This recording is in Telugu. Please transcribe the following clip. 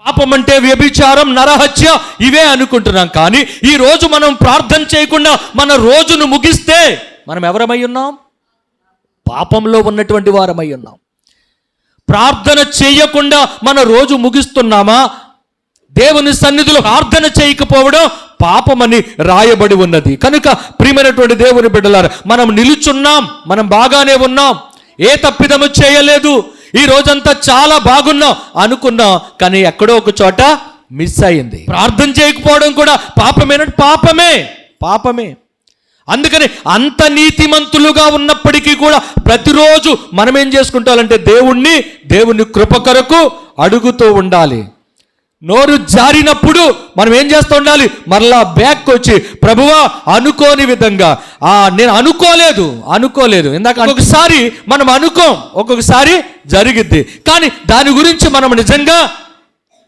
పాపం అంటే వ్యభిచారం, నరహత్య ఇవే అనుకుంటున్నాం. కానీ ఈ రోజు మనం ప్రార్థన చేయకుండా మన రోజును ముగిస్తే మనం ఎవరమై ఉన్నాం? పాపంలో ఉన్నటువంటి వారమై ఉన్నాం. ప్రార్థన చేయకుండా మన రోజు ముగిస్తున్నామా? దేవుని సన్నిధిలో ప్రార్థన చేయకపోవడం పాపమని రాయబడి ఉన్నది. కనుక ప్రియమైనటువంటి దేవుని బిడ్డలారా, మనం నిలుచున్నాం, మనం బాగానే ఉన్నాం, ఏ తప్పిదము చేయలేదు, ఈ రోజంతా చాలా బాగున్నాం అనుకున్నాం. కానీ ఎక్కడో ఒక చోట మిస్ అయింది. ప్రార్థన చేయకపోవడం కూడా పాపమే. అందుకని అంత నీతిమంతులుగా ఉన్నప్పటికీ కూడా ప్రతిరోజు మనం ఏం చేసుకుంటామంటే దేవుణ్ణి కృప కొరకు అడుగుతూ ఉండాలి. నోరు జారినప్పుడు మనం ఏం చేస్తూ ఉండాలి? మరలా బ్యాక్ వచ్చి, ప్రభువా అనుకోని విధంగా, నేను అనుకోలేదు ఇందాక ఒక్కొక్కసారి మనం ఒక్కొక్కసారి జరిగిద్ది. కానీ దాని గురించి మనం నిజంగా